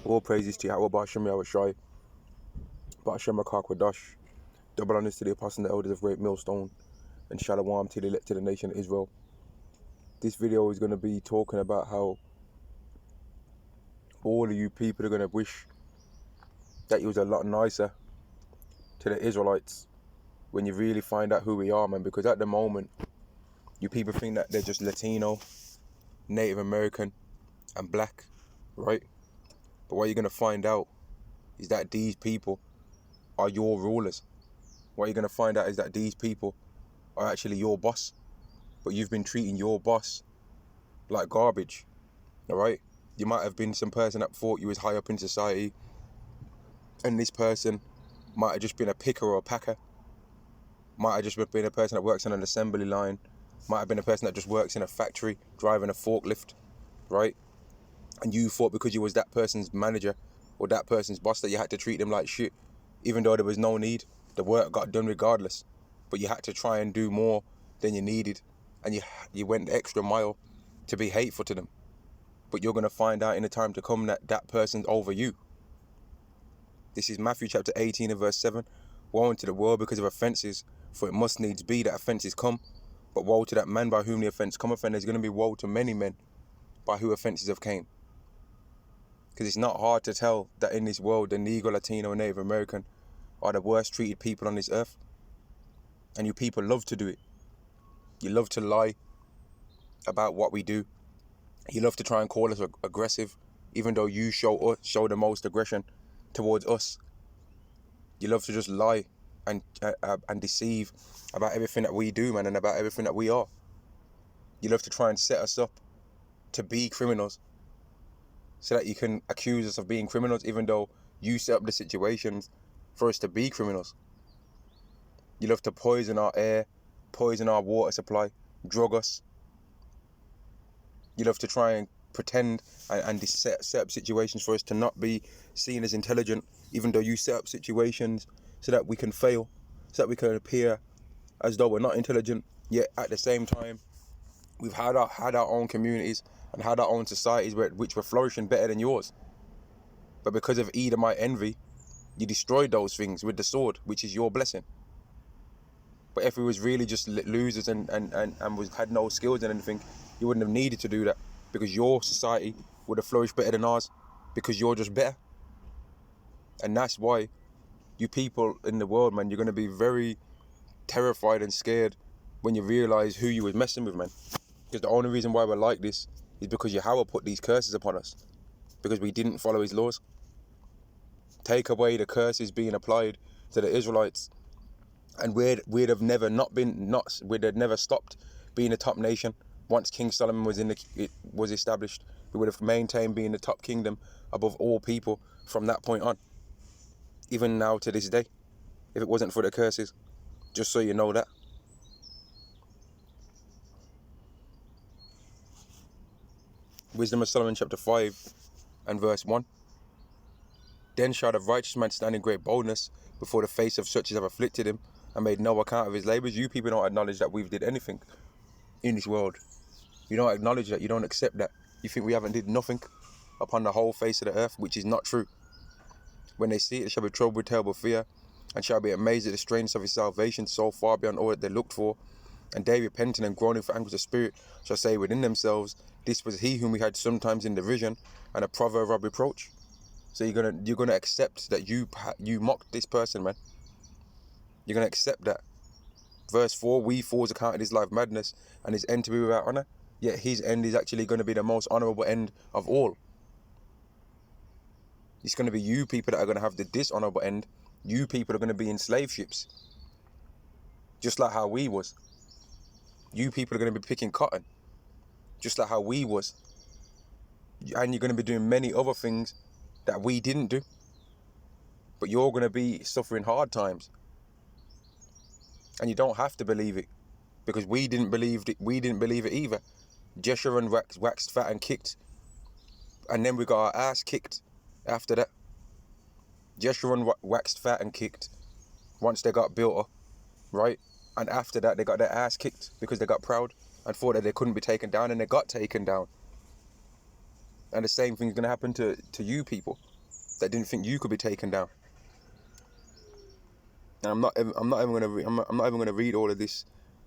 All praises to Yahweh Ba'Shem Yahweh Shai, Ba'Shem Akakwadash. Double honors to the apostles and the elders of Great Millstone, and Shalom to the nation of Israel. This video is going to be talking about how all of you people are going to wish that you was a lot nicer to the Israelites when you really find out who we are, man. Because at the moment, you people think that they're just Latino, Native American, and black, right? But what you're going to find out is that these people are your rulers. What you're going to find out is that these people are actually your boss, but you've been treating your boss like garbage, all right? You might have been some person that thought you was high up in society, and this person might have just been a picker or a packer, might have just been a person that works on an assembly line, might have been a person that just works in a factory driving a forklift, right? And you thought because you was that person's manager or that person's boss that you had to treat them like shit, even though there was no need. The work got done regardless, but you had to try and do more than you needed, and you went the extra mile to be hateful to them. But you're going to find out in the time to come that that person's over you. This is Matthew chapter 18 and verse 7. Woe unto the world because of offences, for it must needs be that offences come. But woe to that man by whom the offence cometh, and there's going to be woe to many men by who offences have came. Because it's not hard to tell that in this world, the Negro, Latino, and Native American are the worst treated people on this earth. And you people love to do it. You love to lie about what we do. You love to try and call us aggressive, even though you show the most aggression towards us. You love to just lie and deceive about everything that we do, man, and about everything that we are. You love to try and set us up to be criminals, so that you can accuse us of being criminals, even though you set up the situations for us to be criminals. You love to poison our air, poison our water supply, drug us. You love to try and pretend and set up situations for us to not be seen as intelligent, even though you set up situations so that we can fail, so that we can appear as though we're not intelligent, yet at the same time, we've had our own communities and had our own societies which were flourishing better than yours. But because of Edomite envy, you destroyed those things with the sword, which is your blessing. But if we was really just losers and had no skills and anything, you wouldn't have needed to do that, because your society would have flourished better than ours, because you're just better. And that's why you people in the world, man, you're going to be very terrified and scared when you realize who you was messing with, man. Because the only reason why we're like this is because Yahweh put these curses upon us, because we didn't follow his laws. Take away the curses being applied to the Israelites, and we'd have never stopped being a top nation. Once King Solomon was established, we would have maintained being the top kingdom above all people from that point on, even now to this day, if it wasn't for the curses. Just so you know that. Wisdom of Solomon chapter 5 and verse 1. Then shall the righteous man stand in great boldness before the face of such as have afflicted him and made no account of his labours. You people don't acknowledge that we've did anything in this world. You don't acknowledge that. You don't accept that. You think we haven't did nothing upon the whole face of the earth, which is not true. When they see it, they shall be troubled with terrible fear, and shall be amazed at the strangeness of his salvation, so far beyond all that they looked for. And they, repenting and groaning for anguish of spirit, shall say within themselves, this was he whom we had sometimes in derision, and a proverb of reproach. So you're gonna accept that you mocked this person, man. You're gonna accept that. Verse 4, we fools accounted his life madness, and his end to be without honour. Yet his end is actually going to be the most honourable end of all. It's going to be you people that are going to have the dishonourable end. You people are going to be in slave ships, just like how we was. You people are going to be picking cotton, just like how we was. And you're going to be doing many other things that we didn't do. But you're going to be suffering hard times. And you don't have to believe it, because we didn't believe it. We didn't believe it either. Jeshurun waxed fat and kicked, and then we got our ass kicked after that. Jeshurun waxed fat and kicked once they got built up, right? And after that, they got their ass kicked because they got proud and thought that they couldn't be taken down, and they got taken down. And the same thing's going to happen to you people that didn't think you could be taken down. And I'm not even going to read all of this.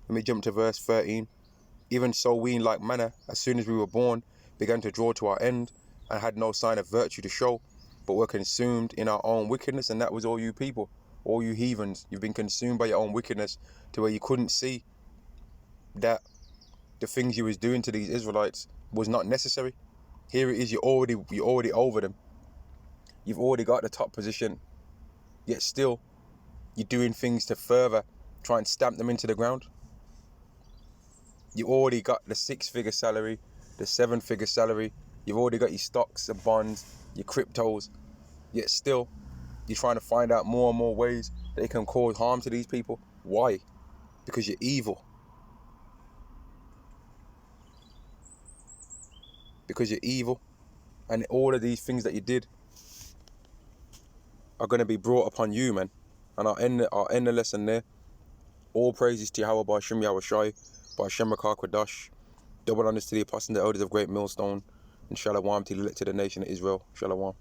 Let me jump to verse 13. Even so, we in like manner, as soon as we were born, began to draw to our end, and had no sign of virtue to show, but were consumed in our own wickedness. And that was all you people, all you heathens. You've been consumed by your own wickedness to where you couldn't see that the things you was doing to these Israelites was not necessary. Here it is, you're already over them. You've already got the top position, yet still you're doing things to further try and stamp them into the ground. You already got the 6-figure salary, the 7-figure salary. You've already got your stocks and bonds, your cryptos, yet still you're trying to find out more and more ways that you can cause harm to these people. Why? Because you're evil. Because you're evil. And all of these things that you did are going to be brought upon you, man. And I'll end the lesson there. All praises to Yahweh Ba'Shem Yahweh Shai, Ba'Shem Rakah Kwadash. Double honors to the apostles and the elders of Great Millstone. And Shalom to the nation of Israel. Shalom.